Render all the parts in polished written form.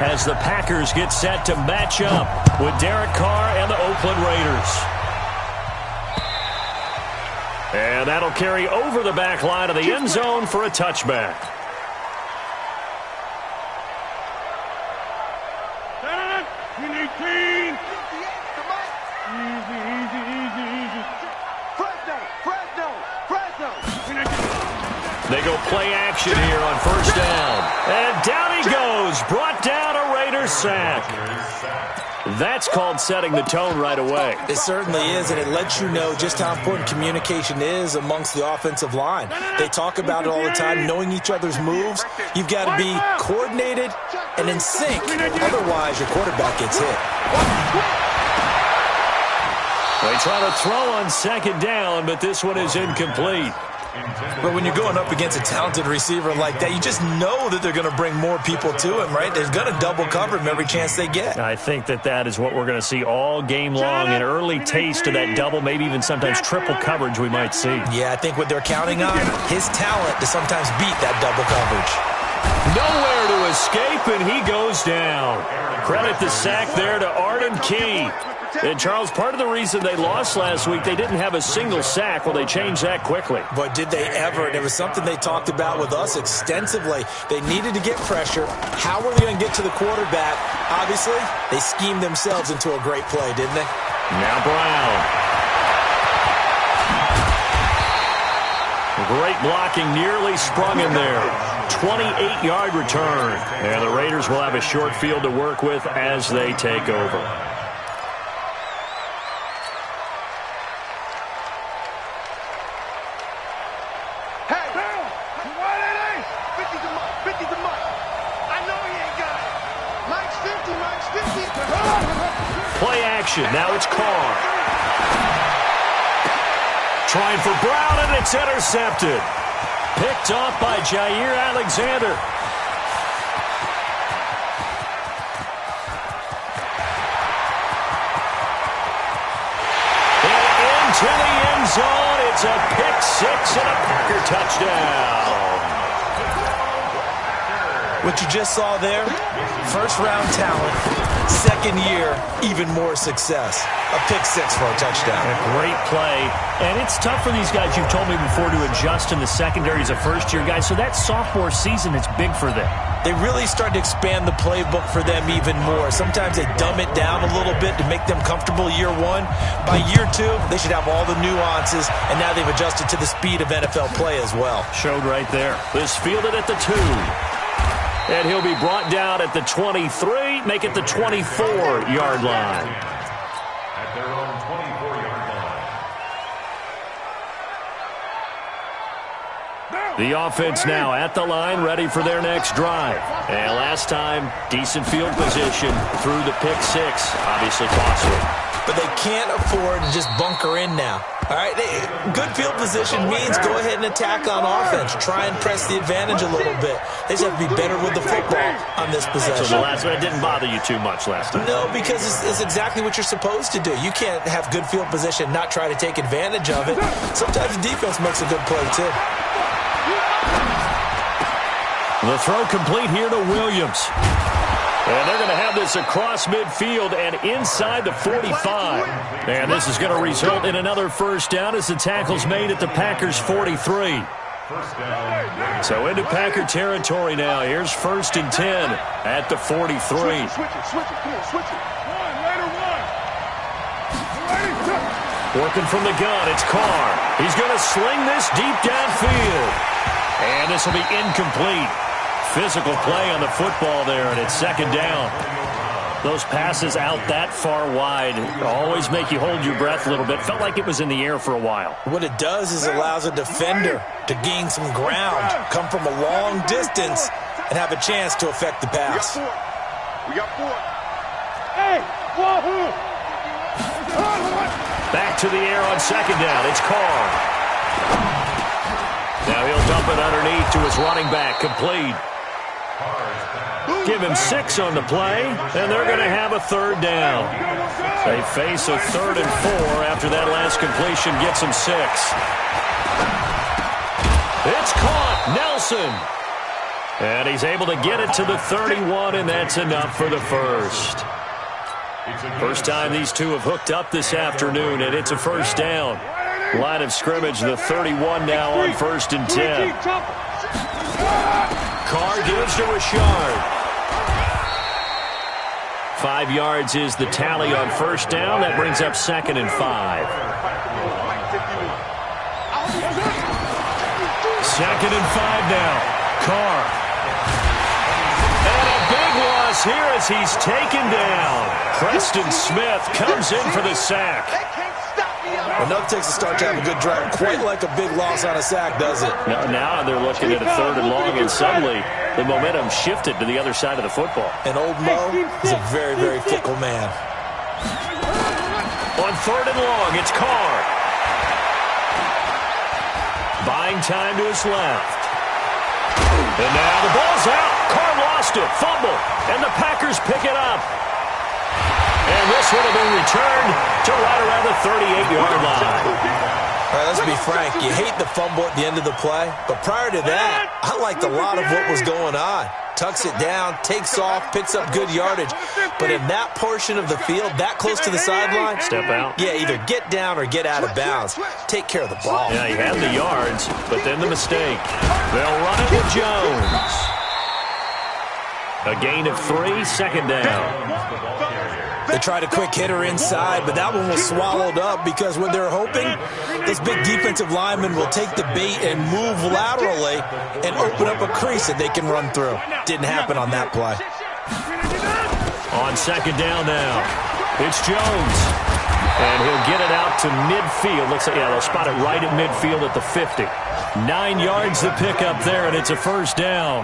as the Packers get set to match up with Derek Carr and the Oakland Raiders. And that'll carry over the back line of the end zone for a touchback. They go play action here on first down. And down he goes. Brought down a Raiders sack. That's called setting the tone right away. It certainly is, and it lets you know just how important communication is amongst the offensive line. They talk about it all the time, knowing each other's moves. You've got to be coordinated and in sync. Otherwise, your quarterback gets hit. They try to throw on second down, but this one is incomplete. But when you're going up against a talented receiver like that, you just know that they're going to bring more people to him, right? They're going to double cover him every chance they get. I think that is what we're going to see all game long, an early taste of that double, maybe even sometimes triple coverage we might see. Yeah, I think what they're counting on, his talent to sometimes beat that double coverage. Nowhere to escape, and he goes down. Credit the sack there to Arden Key. And, Charles, part of the reason they lost last week, they didn't have a single sack. Well, they changed that quickly. But did they ever? And it was something they talked about with us extensively. They needed to get pressure. How were they going to get to the quarterback? Obviously, they schemed themselves into a great play, didn't they? Now Brown. Great blocking, nearly sprung in there. 28-yard return. And the Raiders will have a short field to work with as they take over. Play action. Now it's Carr. Trying for Brown, and it's intercepted. Picked off by Jair Alexander. And into the end zone. It's a pick six and a Packer touchdown. What you just saw there, first-round talent, second year, even more success. A pick six for a touchdown. A great play. And it's tough for these guys, you've told me before, to adjust in the secondary as a first-year guy. So that sophomore season is big for them. They really start to expand the playbook for them even more. Sometimes they dumb it down a little bit to make them comfortable year one. By year two, they should have all the nuances, and now they've adjusted to the speed of NFL play as well. Showed right there. This fielded at the 2. And he'll be brought down at the 23, make it the 24-yard line. At their own 24-yard line. The offense now at the line, ready for their next drive. And last time, decent field position through the pick six. Obviously costly. But they can't afford to just bunker in now. All right, good field position means go ahead and attack on offense. Try and press the advantage a little bit. They just have to be better with the football on this possession. So the last one didn't bother you too much last time? No, because it's exactly what you're supposed to do. You can't have good field position, not try to take advantage of it. Sometimes the defense makes a good play, too. The throw complete here to Williams. And they're going to have this across midfield and inside the 45. And this is going to result in another first down as the tackle's made at the Packers' 43. So into Packer territory now. Here's 1st and 10 at the 43. Working from the gun, it's Carr. He's going to sling this deep downfield. And this will be incomplete. Physical play on the football there, and it's second down. Those passes out that far wide always make you hold your breath a little bit. Felt like it was in the air for a while. What it does is allows a defender to gain some ground, come from a long distance, and have a chance to affect the pass. We got 4. Hey, wahoo! Back to the air on second down. It's Carr. Now he'll dump it underneath to his running back, complete. Give him 6 on the play, and they're going to have a third down. They face a 3rd and 4 after that last completion gets them 6. It's caught. Nelson. And he's able to get it to the 31, and that's enough for the first. First time these two have hooked up this afternoon, and it's a first down. Line of scrimmage, the 31 now on 1st and 10. Carr gives to Richard. 5 yards is the tally on first down. That brings up 2nd and 5. 2nd and 5 now. Carr. And a big loss here as he's taken down. Preston Smith comes in for the sack. Enough takes a start to have a good drive. Quite like a big loss on a sack, does it? Now they're looking at a 3rd and long, and suddenly the momentum shifted to the other side of the football. And old Mo is a very, very fickle man. On 3rd and long, it's Carr. Buying time to his left. And now the ball's out. Carr lost it. Fumble. And the Packers pick it up. And this would have been returned to right around the 38-yard line. All right, let's be frank. You hate the fumble at the end of the play. But prior to that, I liked a lot of what was going on. Tucks it down, takes off, picks up good yardage. But in that portion of the field, that close to the sideline, step out. Yeah, either get down or get out of bounds. Take care of the ball. Yeah, he had the yards, but then the mistake. They'll run it with Jones. A gain of 3, 2nd down. They tried a quick hitter inside, but that one was swallowed up because what they're hoping, this big defensive lineman will take the bait and move laterally and open up a crease that they can run through. Didn't happen on that play. On 2nd down now, it's Jones. And he'll get it out to midfield. Looks like, yeah, they'll spot it right at midfield at the 50. 9 yards to pick up there, and it's a first down.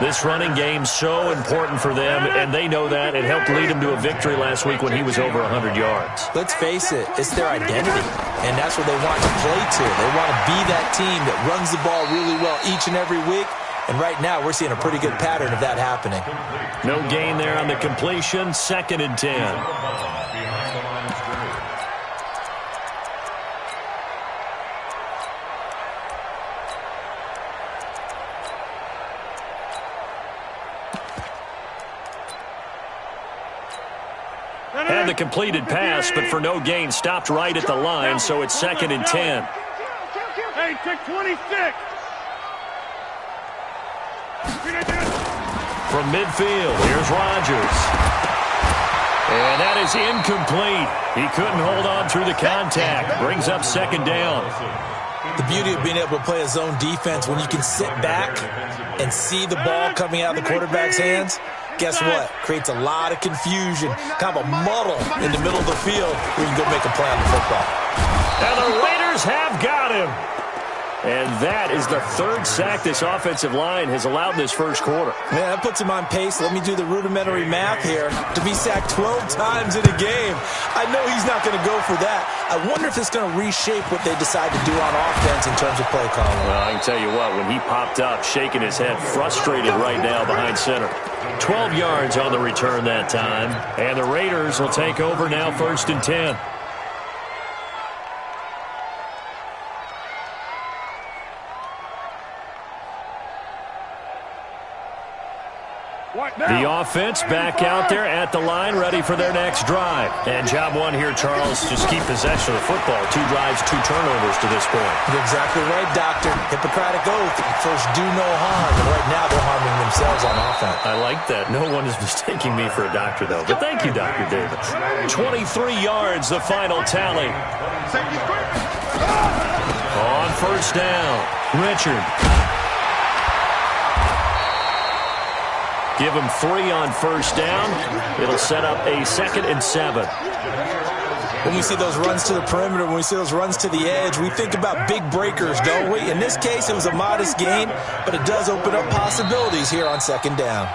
This running game's so important for them, and they know that. It helped lead them to a victory last week when he was over 100 yards. Let's face it, it's their identity, and that's what they want to play to. They want to be that team that runs the ball really well each and every week, and right now we're seeing a pretty good pattern of that happening. No gain there on the completion, 2nd and 10. Had the completed pass, but for no gain, stopped right at the line, so it's 2nd and 10. Hey, take 26. From midfield, here's Rodgers. And that is incomplete. He couldn't hold on through the contact. Brings up 2nd down. The beauty of being able to play a zone defense, when you can sit back and see the ball coming out of the quarterback's hands, guess what? Creates a lot of confusion, kind of a muddle in the middle of the field where you can go make a play on the football. And the Raiders have got him. And that is the 3rd sack this offensive line has allowed this first quarter. Man, that puts him on pace. Let me do the rudimentary math here. To be sacked 12 times in a game, I know he's not going to go for that. I wonder if it's going to reshape what they decide to do on offense in terms of play calling. Well, I can tell you what, when he popped up, shaking his head, frustrated right now behind center. 12 yards on the return that time. And the Raiders will take over now 1st and 10. The offense back out there at the line, ready for their next drive. And job one here, Charles, just keep possession of the football. 2 drives, 2 turnovers to this point. You're exactly right, Doctor. Hippocratic oath. First, do no harm. And right now, they're harming themselves on offense. I like that. No one is mistaking me for a doctor, though. But thank you, Dr. Davis. 23 yards, the final tally. On 1st down, Richard. Give him 3 on 1st down. It'll set up a 2nd and 7. When we see those runs to the perimeter, when we see those runs to the edge, we think about big breakers, don't we? In this case, it was a modest gain, but it does open up possibilities here on 2nd down.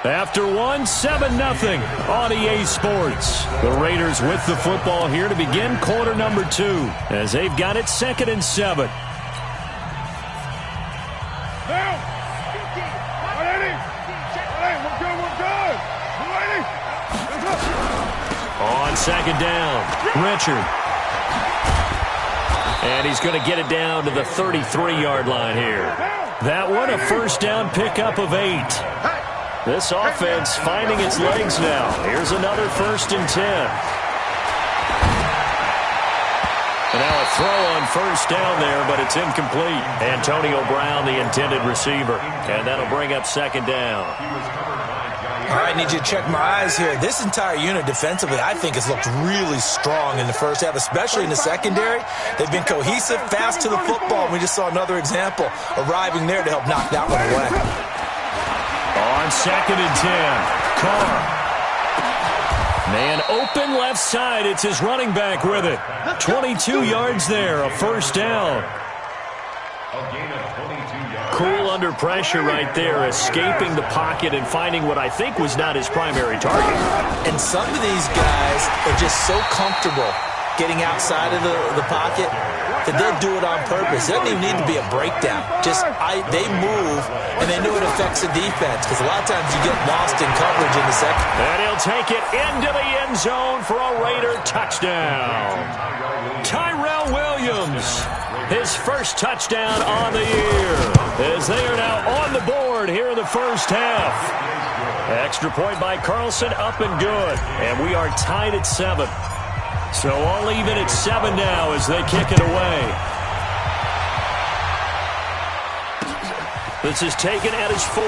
After 1, 7-0 on EA Sports. The Raiders with the football here to begin quarter number 2, as they've got it 2nd and 7. On 2nd down, Richard. And he's going to get it down to the 33-yard line here. That one, a first down pickup of 8. This offense finding its legs now. Here's another 1st and 10. And now a throw on first down there, but it's incomplete. Antonio Brown, the intended receiver. And that'll bring up 2nd down. All right, I need you to check my eyes here. This entire unit defensively, I think, has looked really strong in the first half, especially in the secondary. They've been cohesive, fast to the football. And we just saw another example arriving there to help knock that one away. On 2nd and 10, Carr. Man open left side. It's his running back with it. 22 yards there, a first down. Cool under pressure right there, escaping the pocket and finding what I think was not his primary target. And some of these guys are just so comfortable getting outside of the pocket that they'll do it on purpose. It doesn't even need to be a breakdown. They move, and they know it affects the defense because a lot of times you get lost in coverage in the second. And he'll take it into the end zone for a Raider touchdown. Tyrell Williams, his first touchdown on the year, as they are now on the board here in the first half. Extra point by Carlson, up and good. And we are tied at 7. So all even at 7 now as they kick it away. This is taken at his 4.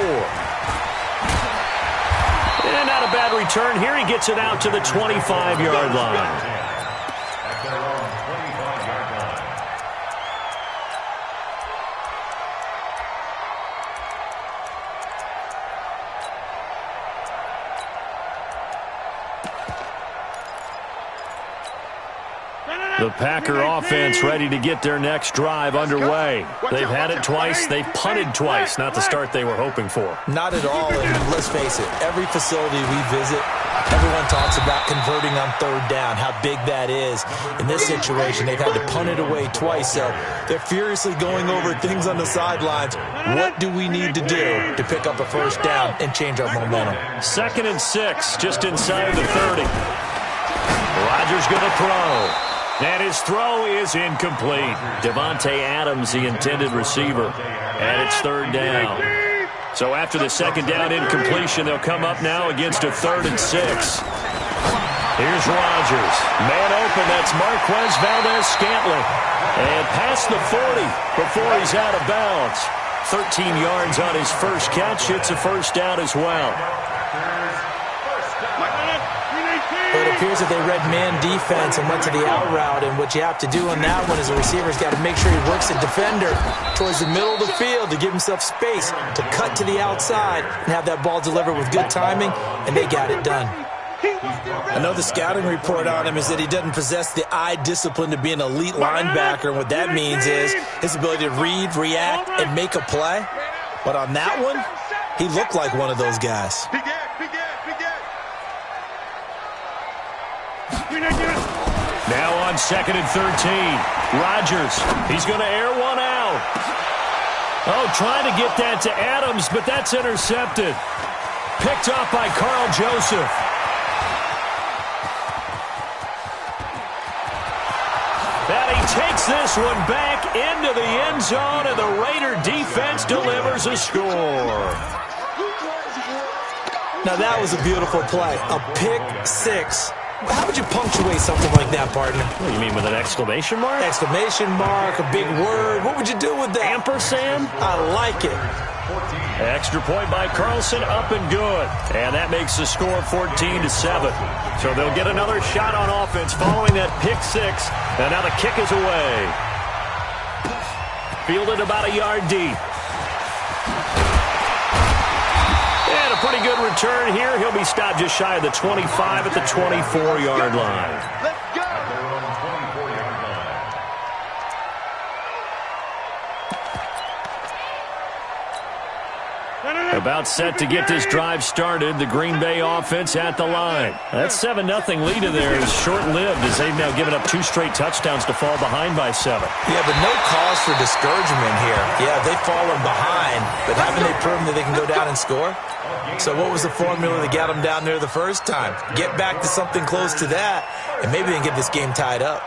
And not a bad return here. He gets it out to the 25-yard line. The Packer offense ready to get their next drive underway. They've had it twice. They've punted twice. Not the start they were hoping for. Not at all. And let's face it, every facility we visit, everyone talks about converting on 3rd down, how big that is. In this situation, they've had to punt it away twice. So they're furiously going over things on the sidelines. What do we need to do to pick up a first down and change our momentum? 2nd and 6, just inside the 30. Rodgers going to throw. And his throw is incomplete. Devontae Adams, the intended receiver. And it's 3rd down. So after the 2nd down incompletion, they'll come up now against a 3rd and 6. Here's Rodgers. Man open, that's Marquez Valdez-Scantling. And past the 40 before he's out of bounds. 13 yards on his first catch. It's a first down as well. But it appears that they read man defense and went to the out route. And what you have to do on that one is the receiver's got to make sure he works the defender towards the middle of the field to give himself space to cut to the outside and have that ball delivered with good timing, and they got it done. Another scouting report on him is that he doesn't possess the eye discipline to be an elite linebacker. And what that means is his ability to read, react, and make a play. But on that one, he looked like one of those guys. Now on 2nd and 13. Rodgers, he's going to air one out. Oh, trying to get that to Adams, but that's intercepted. Picked up by Carl Joseph. And he takes this one back into the end zone, and the Raider defense delivers a score. Now that was a beautiful play. A pick 6. How would you punctuate something like that, partner? What do you mean, with an exclamation mark? Exclamation mark, a big word. What would you do with that? Ampersand? I like it. Extra point by Carlson, up and good. And that makes the score 14-7. So they'll get another shot on offense following that pick 6. And now the kick is away. Fielded about a yard deep. And a pretty good return here. He'll be stopped just shy of the 25 at the 24-yard line. Let's go. About set to get this drive started. The Green Bay offense at the line. That 7-0 lead of theirs is short-lived as they've now given up 2 straight touchdowns to fall behind by 7. Yeah, but no cause for discouragement here. Yeah, they've fallen behind, but haven't they proven that they can go down and score? So what was the formula that got them down there the first time? Get back to something close to that, and maybe they can get this game tied up.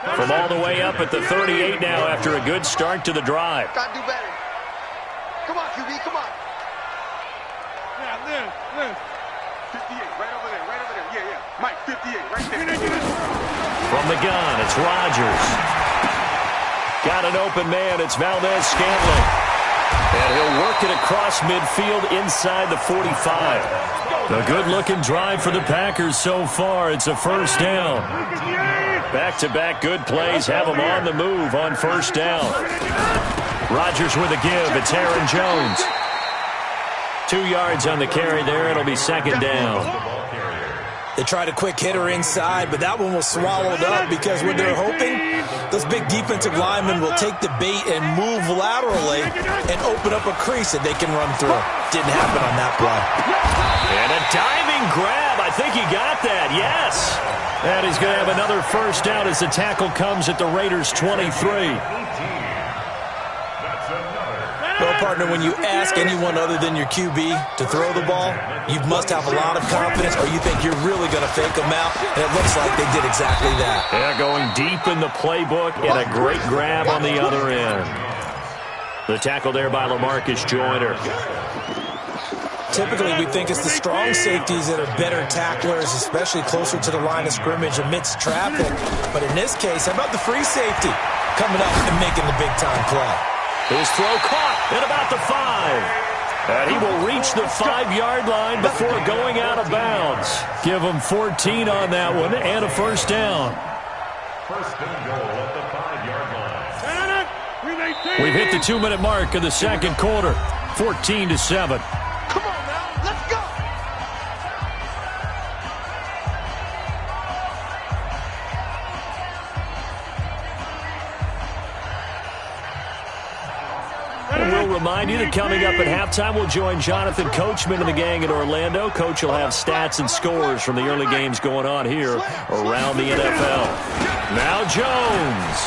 From all the way up at the 38 now after a good start to the drive. Got to do better. Come on, QB, come on. Yeah, live. 58, right over there. Yeah. Mike, 58, right there. From the gun, it's Rodgers. Got an open man, it's Valdez-Scantling. And he'll work it across midfield inside the 45. A good-looking drive for the Packers so far. It's a first down. Back-to-back good plays have them on the move on first down. Rodgers with a give. It's Aaron Jones. 2 yards on the carry there. It'll be second down. They tried a quick hitter inside, but that one was swallowed up because what they're hoping, those big defensive linemen will take the bait and move laterally and open up a crease that they can run through. Didn't happen on that play. And a diving grab. I think he got that. Yes. And he's going to have another first down as the tackle comes at the Raiders' 23. Well, partner, when you ask anyone other than your QB to throw the ball, you must have a lot of confidence or you think you're really going to fake them out, and it looks like they did exactly that. Yeah, going deep in the playbook and a great grab on the other end. The tackle there by LaMarcus Joyner. Typically, we think it's the strong safeties that are better tacklers, especially closer to the line of scrimmage amidst traffic. But in this case, how about the free safety coming up and making the big-time play? His throw caught at about the 5. And he will reach the 5-yard line before going out of bounds. Give him 14 on that one and a first down. First and goal at the 5-yard line. We've hit the 2-minute mark of the second quarter. 14-7. Come on now, let's go. We'll remind you that coming up at halftime, we'll join Jonathan Coachman and the gang in Orlando. Coach will have stats and scores from the early games going on here around the NFL. Now Jones.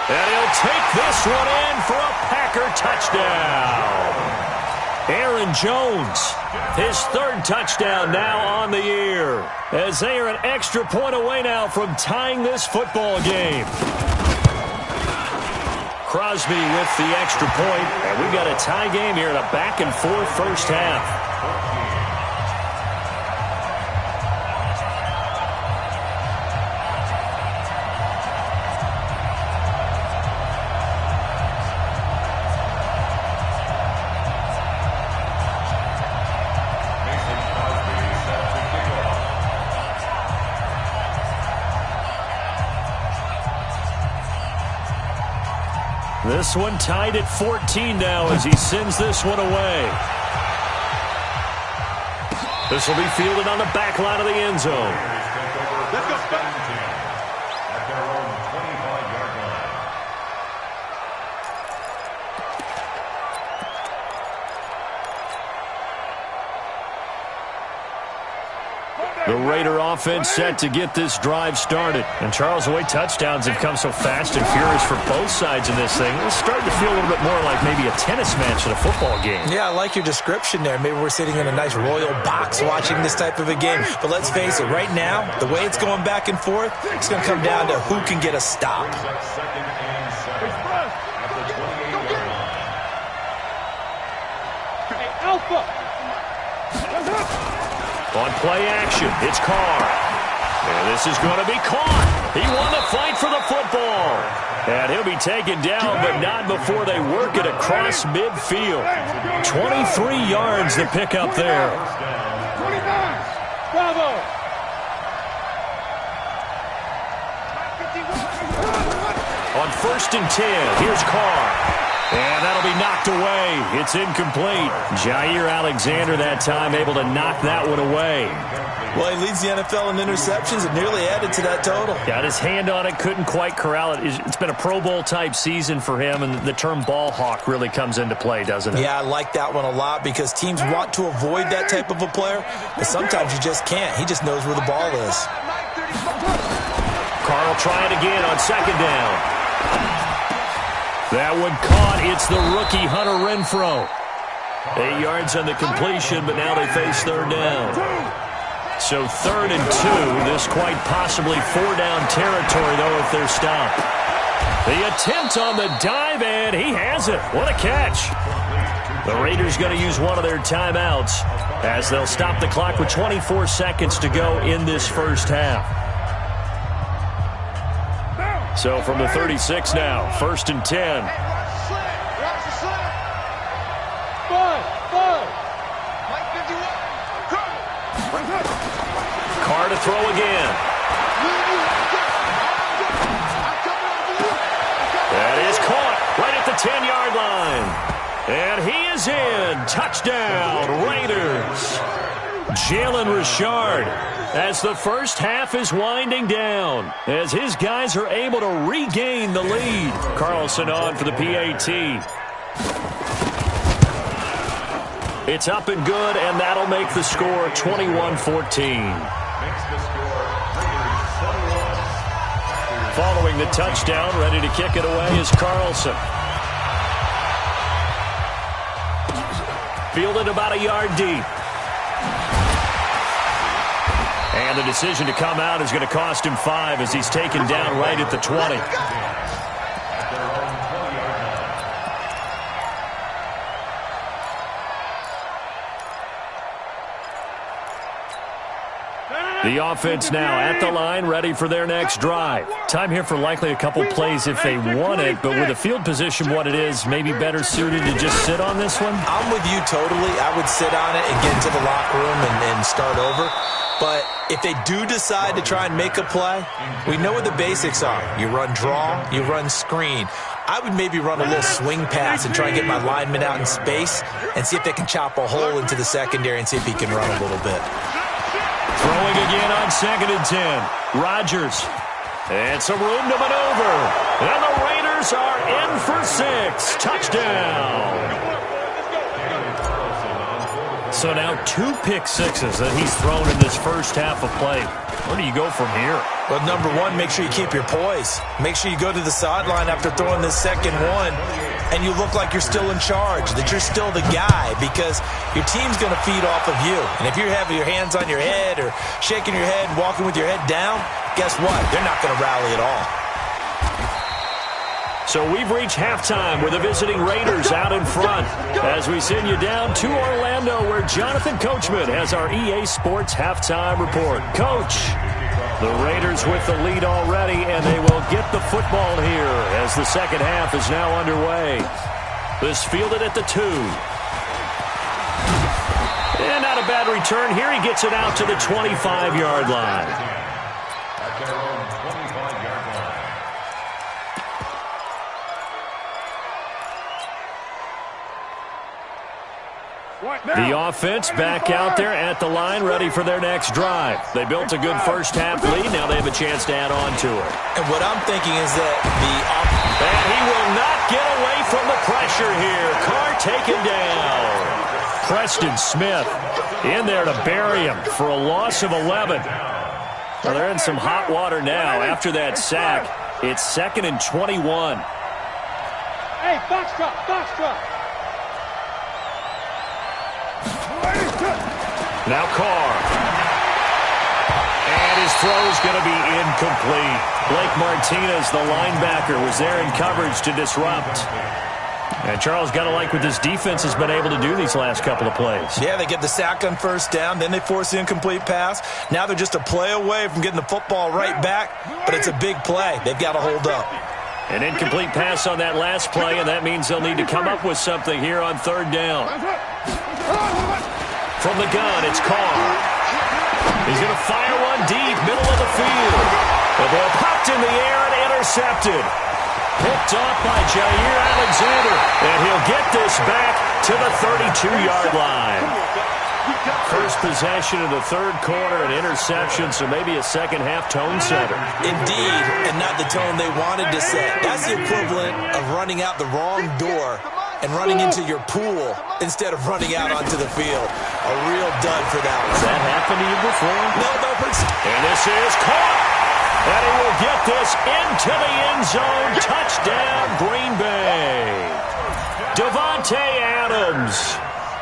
And he'll take this one in for a Packer touchdown. Aaron Jones, his third touchdown now on the year, as they are an extra point away now from tying this football game. Crosby with the extra point, and we've got a tie game here in a back-and-forth first half. This one tied at 14 now as he sends this one away. This will be fielded on the back line of the end zone. Let's go. At their own 25-yard line. The Raider offense set to get this drive started. And Charles, the way touchdowns have come so fast and furious for both sides in this thing, it's starting to feel a little bit more like maybe a tennis match at a football game. Yeah, I like your description there. Maybe we're sitting in a nice royal box watching this type of a game. But let's face it, right now, the way it's going back and forth, it's going to come down to who can get a stop. Second and 7 at the 28-yard line. Hey, Alpha. On play action, it's Carr. And this is going to be caught. He won the fight for the football. And he'll be taken down, but not before they work it across midfield. 23 yards to pick up there. 29. Bravo. On 1st and 10, here's Carr. And that'll be knocked away. It's incomplete. Jair Alexander that time able to knock that one away. Well, he leads the NFL in interceptions and nearly added to that total. Got his hand on it, couldn't quite corral it. It's been a Pro Bowl-type season for him, and the term ball hawk really comes into play, doesn't it? Yeah, I like that one a lot because teams want to avoid that type of a player, but sometimes you just can't. He just knows where the ball is. Carr will try it again on second down. That one caught. It's the rookie Hunter Renfrow. 8 yards on the completion, but now they face third down. So 3rd and 2. This quite possibly 4-down territory, though, if they're stopped. The attempt on the dive, and he has it. What a catch. The Raiders going to use one of their timeouts as they'll stop the clock with 24 seconds to go in this first half. So from the 36 now, 1st and 10. Carr to throw again. That is caught right at the 10-yard line. And he is in. Touchdown, Raiders. Jalen Richard, as the first half is winding down, as his guys are able to regain the lead. Carlson on for the PAT. It's up and good, and that'll make the score 21-14. Following the touchdown, ready to kick it away is Carlson. Fielded about a yard deep. And the decision to come out is going to cost him 5 as he's taken down right at the 20. The offense now at the line, ready for their next drive. Time here for likely a couple plays if they want it, but with the field position what it is, maybe better suited to just sit on this one? I'm with you totally. I would sit on it and get into the locker room and start over. But if they do decide to try and make a play, we know what the basics are. You run draw, you run screen. I would maybe run a little swing pass and try and get my lineman out in space and see if they can chop a hole into the secondary and see if he can run a little bit. Throwing again on 2nd and 10. Rodgers. And some room to maneuver. And the Raiders are in for 6. Touchdown. So now 2 pick sixes that he's thrown in this first half of play. Where do you go from here? Well, number one, make sure you keep your poise. Make sure you go to the sideline after throwing this second one, and you look like you're still in charge, that you're still the guy, because your team's going to feed off of you. And if you're having your hands on your head or shaking your head and walking with your head down, guess what? They're not going to rally at all. So we've reached halftime with the visiting Raiders out in front as we send you down to Orlando where Jonathan Coachman has our EA Sports Halftime Report. Coach, the Raiders with the lead already, and they will get the football here as the second half is now underway. This fielded at the 2. And not a bad return here. He gets it out to the 25-yard line. The offense back out there at the line, ready for their next drive. They built a good first half lead. Now they have a chance to add on to it. And what I'm thinking is that and he will not get away from the pressure here. Carr taken down. Preston Smith in there to bury him for a loss of 11. Well, they're in some hot water now after that sack. It's 2nd and 21. Hey, box drop. Now Carr. And his throw is going to be incomplete. Blake Martinez, the linebacker, was there in coverage to disrupt. And Charles, got to like what this defense has been able to do these last couple of plays. Yeah, they get the sack on first down, then they force the incomplete pass. Now they're just a play away from getting the football right back, but it's a big play. They've got to hold up. An incomplete pass on that last play, and that means they'll need to come up with something here on 3rd down. From the gun, it's Carr. He's going to fire one deep, middle of the field. The ball popped in the air and intercepted. Picked off by Jair Alexander, and he'll get this back to the 32-yard line. First possession of the 3rd quarter, an interception, so maybe a second-half tone setter. Indeed, and not the tone they wanted to set. That's the equivalent of running out the wrong door and running into your pool instead of running out onto the field. A real dud for that one. Has that happened to you before? No. And this is caught. And he will get this into the end zone. Touchdown, Green Bay. Davante Adams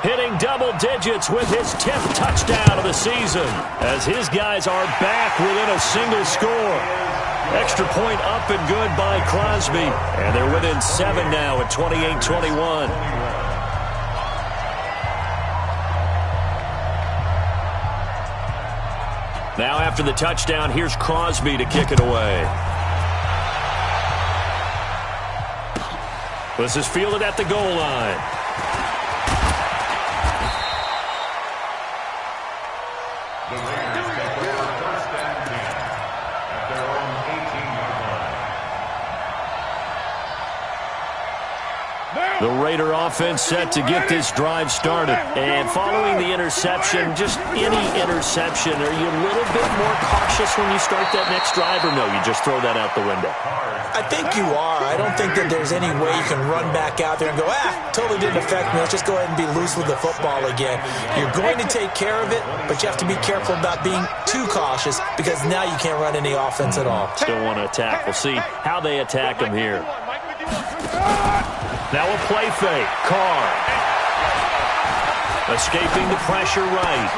hitting double digits with his 10th touchdown of the season, as his guys are back within a single score. Extra point up and good by Crosby. And they're within 7 now at 28-21. Now after the touchdown, here's Crosby to kick it away. This is fielded at the goal line. The Raiders take over first and 10 at their own 18-yard line. The Raider offense set to get this drive started. And following the interception, just any interception, are you a little bit more cautious when you start that next drive, or no, you just throw that out the window? I think you are. I don't think that there's any way you can run back out there and go, totally didn't affect me. Let's just go ahead and be loose with the football again. You're going to take care of it, but you have to be careful about being too cautious because now you can't run any offense at all. Still want to attack. We'll see how they attack him here. Now a play fake. Carr. Escaping the pressure right.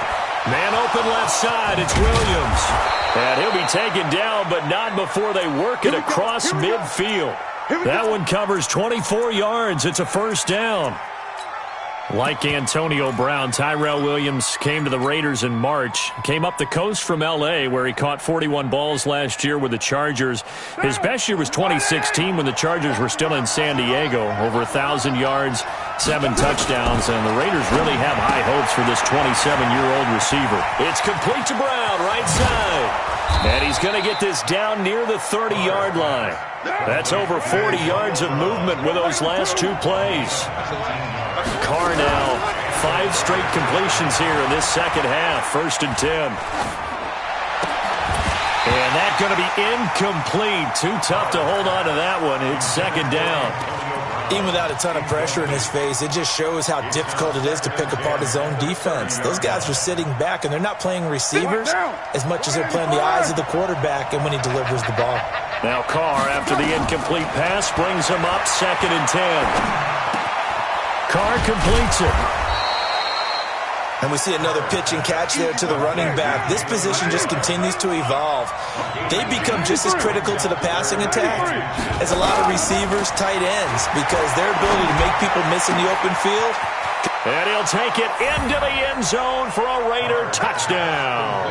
Man open left side. It's Williams. And he'll be taken down, but not before they work it across midfield. That one covers 24 yards. It's a first down. Like Antonio Brown, Tyrell Williams came to the Raiders in March. Came up the coast from L.A., where he caught 41 balls last year with the Chargers. His best year was 2016 when the Chargers were still in San Diego. Over 1,000 yards, 7 touchdowns, and the Raiders really have high hopes for this 27-year-old receiver. It's complete to Brown, right side. And he's going to get this down near the 30-yard line. That's over 40 yards of movement with those last 2 plays. Carr now, 5 straight completions here in this second half. 1st and 10. And that's going to be incomplete. Too tough to hold on to that one. It's 2nd down. Even without a ton of pressure in his face, it just shows how difficult it is to pick apart his own defense. Those guys are sitting back, and they're not playing receivers as much as they're playing the eyes of the quarterback and when he delivers the ball. Now Carr, after the incomplete pass, brings him up 2nd and 10. Carr completes it. And we see another pitch and catch there to the running back. This position just continues to evolve. They become just as critical to the passing attack as a lot of receivers, tight ends, because their ability to make people miss in the open field. And he'll take it into the end zone for a Raider touchdown.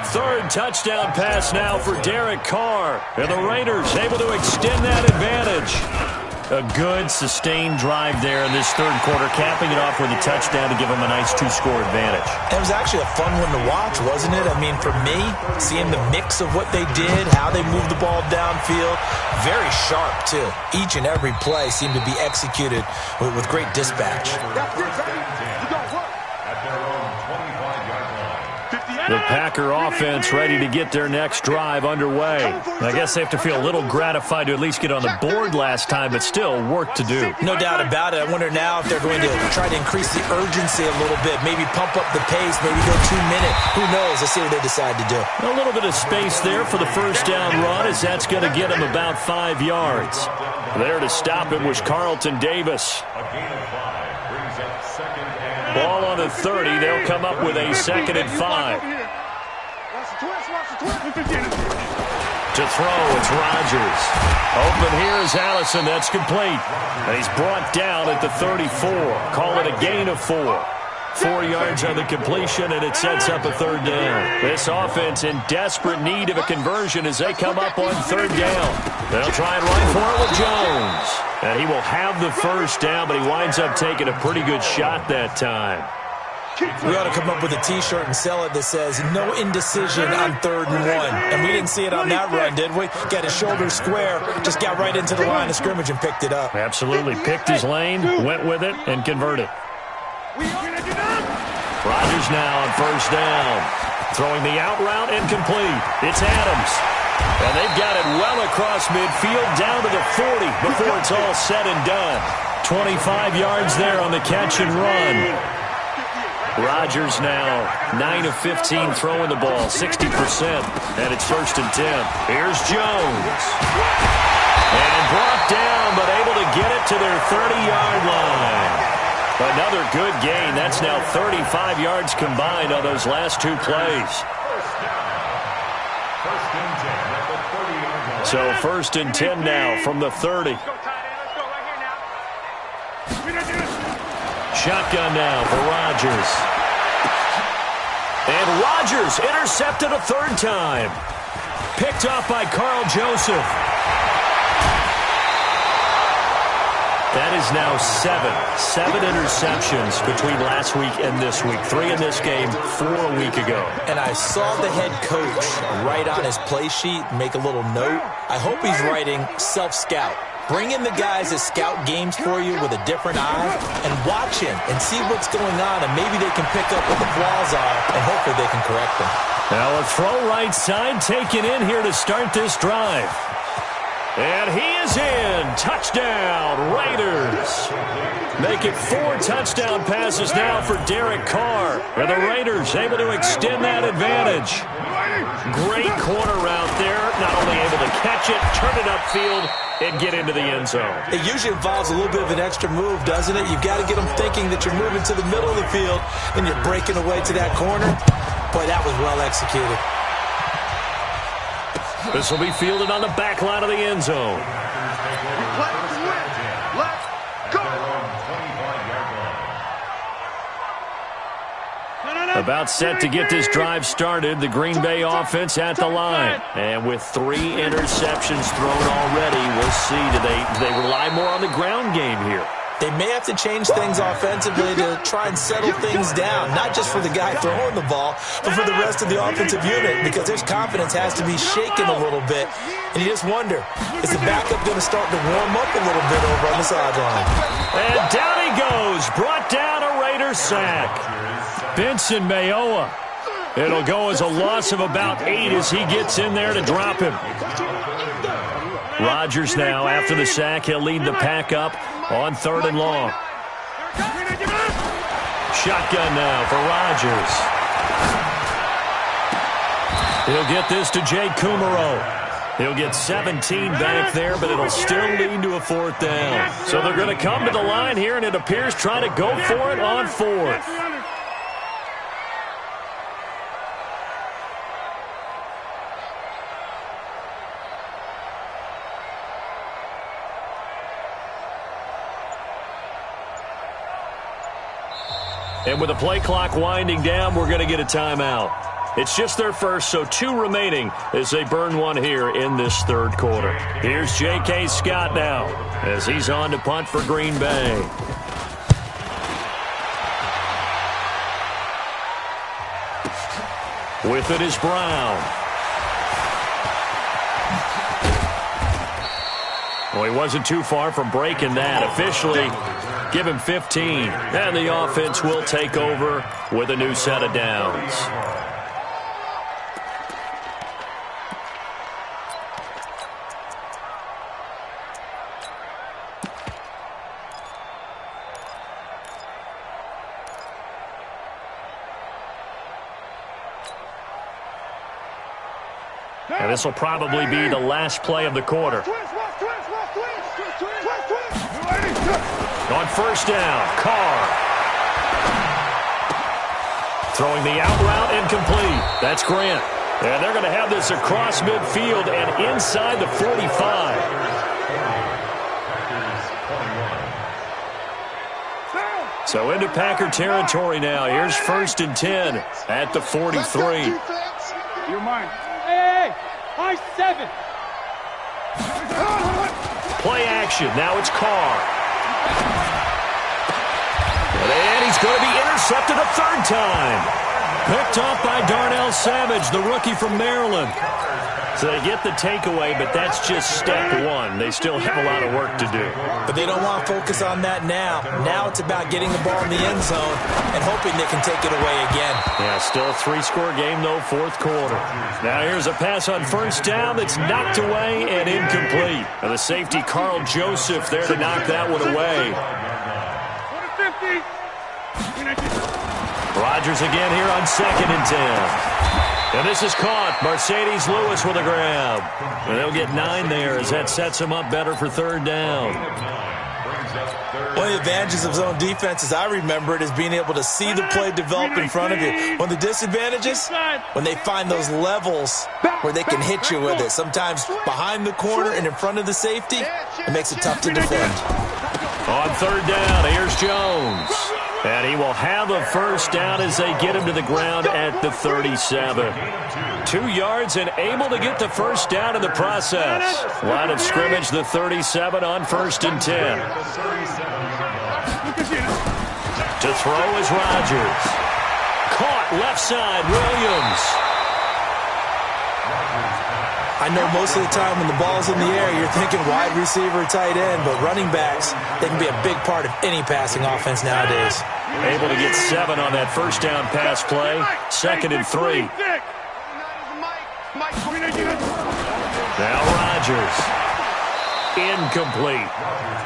3rd touchdown pass now for Derek Carr. And the Raiders able to extend that advantage. A good, sustained drive there in this 3rd quarter, capping it off with a touchdown to give them a nice 2-score advantage. It was actually a fun one to watch, wasn't it? I mean, for me, seeing the mix of what they did, how they moved the ball downfield, very sharp, too. Each and every play seemed to be executed with great dispatch. The Packer offense ready to get their next drive underway. I guess they have to feel a little gratified to at least get on the board last time, but still work to do. No doubt about it. I wonder now if they're going to try to increase the urgency a little bit, maybe pump up the pace, maybe go 2-minute. Who knows? Let's see what they decide to do. A little bit of space there for the first down run, as that's going to get them about 5 yards. There to stop it was Carlton Davis. A gain of 5 brings up 2nd and Ball on the 30. They'll come up with a 2nd and 5. To throw, it's Rodgers. Open here is Allison. That's complete. And he's brought down at the 34. Call it a gain of 4. 4 yards on the completion, and it sets up a 3rd down. This offense in desperate need of a conversion as they come up on 3rd down. They'll try and run for it with Jones. And he will have the 1st down, but he winds up taking a pretty good shot that time. We ought to come up with a T-shirt and sell it that says, no indecision on 3rd and 1. And we didn't see it on that run, did we? Got his shoulders square, just got right into the line of scrimmage and picked it up. Absolutely. Picked his lane, went with it, and converted. Rodgers now on 1st down. Throwing the out route and complete. It's Adams. And they've got it well across midfield down to the 40 before it's all said and done. 25 yards there on the catch and run. Rodgers now 9 of 15 throwing the ball, 60%, and it's 1st and 10. Here's Jones. And brought down, but able to get it to their 30-yard line. Another good gain. That's now 35 yards combined on those last two plays. So 1st and 10 now from the 30. Shotgun now for Rodgers. And Rodgers intercepted a third time. Picked off by Carl Joseph. That is now seven interceptions between last week and this week. 3 in this game, 4 a week ago. And I saw the head coach write on his play sheet, make a little note. I hope he's writing self-scout. Bring in the guys that scout games for you with a different eye and watch him and see what's going on, and maybe they can pick up what the flaws are, and hopefully they can correct them. Now a throw right side taken in here to start this drive. And he is in. Touchdown, Raiders. Make it 4 touchdown passes now for Derek Carr. And the Raiders able to extend that advantage. Great corner route there. Not only able to catch it, turn it upfield, and get into the end zone. It usually involves a little bit of an extra move, doesn't it? You've got to get them thinking that you're moving to the middle of the field and you're breaking away to that corner. Boy, that was well executed. This will be fielded on the back line of the end zone. Let's go. About set to get this drive started. The Green Bay offense at the line. And with 3 interceptions thrown already, we'll see. Do they rely more on the ground game here? They may have to change things offensively to try and settle things down, not just for the guy throwing the ball, but for the rest of the offensive unit, because their confidence has to be shaken a little bit. And you just wonder, is the backup going to start to warm up a little bit over on the sideline? And down he goes. Brought down a Raiders sack. Benson Mayowa. It'll go as a loss of about 8 as he gets in there to drop him. Rodgers now, after the sack, he'll lead the pack up on 3rd and long. Shotgun now for Rodgers. He'll get this to Jay Kumaro. He'll get 17 back there, but it'll still lead to a 4th down. So they're going to come to the line here, and it appears trying to go for it on 4th. And with the play clock winding down, we're going to get a timeout. It's just their first, so 2 remaining as they burn one here in this 3rd quarter. Here's J.K. Scott now as he's on to punt for Green Bay. With it is Brown. Well, he wasn't too far from breaking that. Officially, give him 15. And the offense will take over with a new set of downs. And this will probably be the last play of the quarter. On 1st down, Carr. Throwing the out route incomplete. That's Grant. And they're going to have this across midfield and inside the 45. So into Packer territory now. Here's 1st and 10 at the 43. You're mine. Hey, high 7. Play action. Now it's Carr. And he's going to be intercepted a 3rd time. Picked off by Darnell Savage, the rookie from Maryland. So they get the takeaway, but that's just step 1. They still have a lot of work to do. But they don't want to focus on that now. Now it's about getting the ball in the end zone and hoping they can take it away again. Yeah, still a 3-score game, though, 4th quarter. Now here's a pass on 1st down that's knocked away and incomplete. And the safety, Carl Joseph, there to knock that one away. Rodgers again here on 2nd and 10. And this is caught. Mercedes Lewis with a grab. And they'll get 9 there as that sets him up better for 3rd down. One of the advantages of zone defense, as I remember it, is being able to see the play develop in front of you. One of the disadvantages, when they find those levels where they can hit you with it. Sometimes behind the corner and in front of the safety, it makes it tough to defend. On third down, here's Jones. And he will have a first down as they get him to the ground at the 37. 2 yards and able to get the first down in the process. Line of scrimmage, the 37 on 1st and 10. To throw is Rodgers. Caught left side, Williams. I know most of the time when the ball's in the air, you're thinking wide receiver, tight end, but running backs, they can be a big part of any passing offense nowadays. Able to get 7 on that first down pass play. 2nd and 3. Now Rodgers. Incomplete.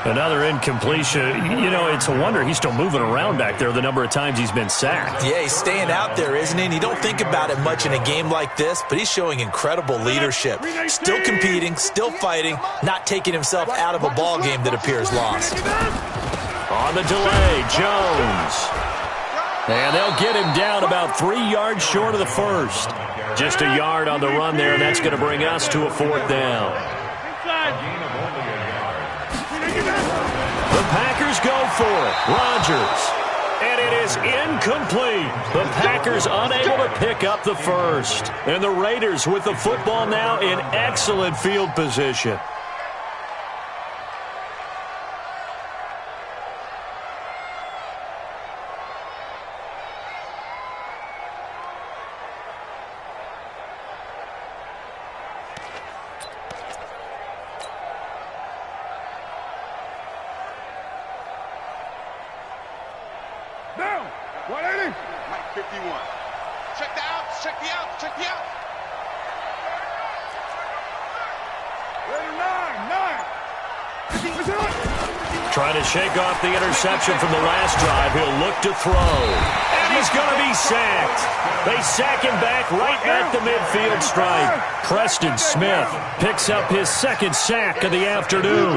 Another incompletion. You know, it's a wonder he's still moving around back there the number of times he's been sacked. Yeah, he's staying out there, isn't he? And you don't think about it much in a game like this, but he's showing incredible leadership. Still competing, still fighting, not taking himself out of a ball game that appears lost. On the delay, Jones. And they'll get him down about 3 yards short of the first. Just a yard on the run there, and that's going to bring us to a 4th down. The Packers go for it. Rodgers. And it is incomplete. The Packers unable to pick up the first. And the Raiders with the football now in excellent field position. Down. 180. Mike 51. Check the outs. Check the outs. Check the outs. 9. Trying to shake off the interception from the last drive. He'll look to throw. And he's going to be sacked. They sack him back right at the midfield stripe. Preston Smith picks up his 2nd sack of the afternoon.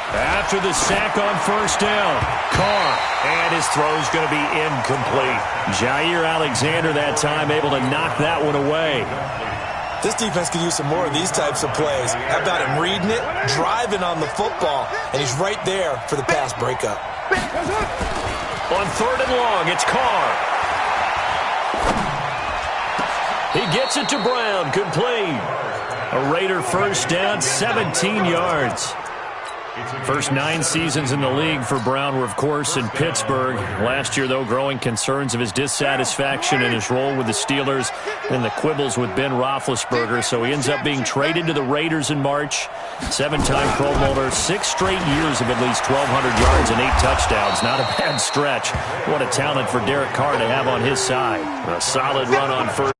After the sack on first down, Carr, and his throw's going to be incomplete. Jair Alexander that time able to knock that one away. This defense could use some more of these types of plays. How about him reading it, driving on the football, and he's right there for the pass breakup. On 3rd and long, it's Carr. He gets it to Brown, complete. A Raider first down, 17 yards. First 9 seasons in the league for Brown were, of course, in Pittsburgh. Last year, though, growing concerns of his dissatisfaction in his role with the Steelers and the quibbles with Ben Roethlisberger. So he ends up being traded to the Raiders in March. 7-time Pro Bowler, 6 straight years of at least 1,200 yards and 8 touchdowns. Not a bad stretch. What a talent for Derek Carr to have on his side. A solid run on first.